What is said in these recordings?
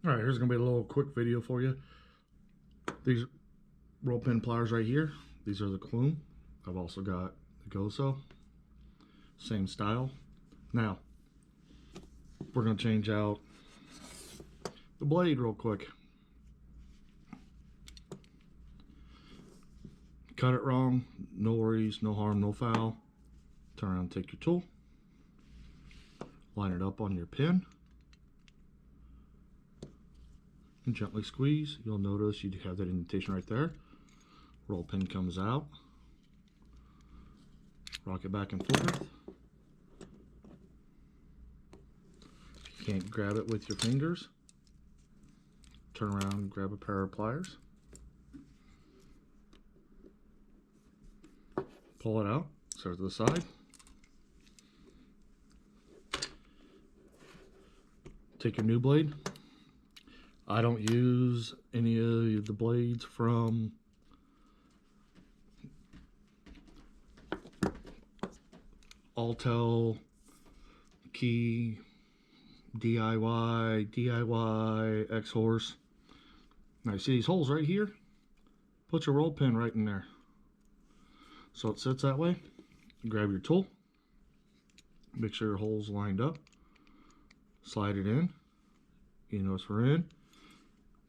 Alright, here's going to be a little quick video for you. These roll pin pliers right here, these are the Kolm. I've also got the Goso. Same style. Now, we're going to change out the blade real quick. Cut it wrong, no worries, no harm, no foul. Turn around, take your tool, line it up on your pin, and gently squeeze. You'll notice you have that indentation right there. Roll pin comes out. Rock it back and forth. If you can't grab it with your fingers, turn around and grab a pair of pliers. Pull it out, start to the side. Take your new blade. I don't use any of the blades from Altel, Key, DIY, X-Horse. Now you see these holes right here? Put your roll pin right in there. So it sits that way. Grab your tool. Make sure your hole's lined up. Slide it in. You notice we're in.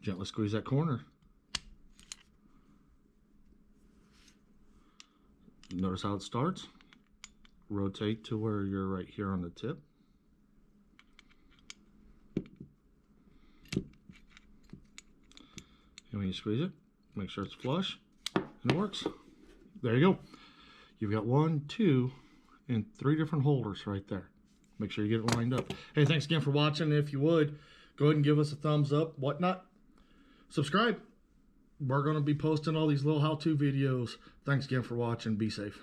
Gently squeeze that corner. Notice how it starts. Rotate to where you're right here on the tip. And when you squeeze it, make sure it's flush, and it works. There you go. You've got 1, 2, and 3 different holders right there. Make sure you get it lined up. Hey, thanks again for watching. If you would, go ahead and give us a thumbs up, whatnot. Subscribe. We're going to be posting all these little how-to videos. Thanks again for watching. Be safe.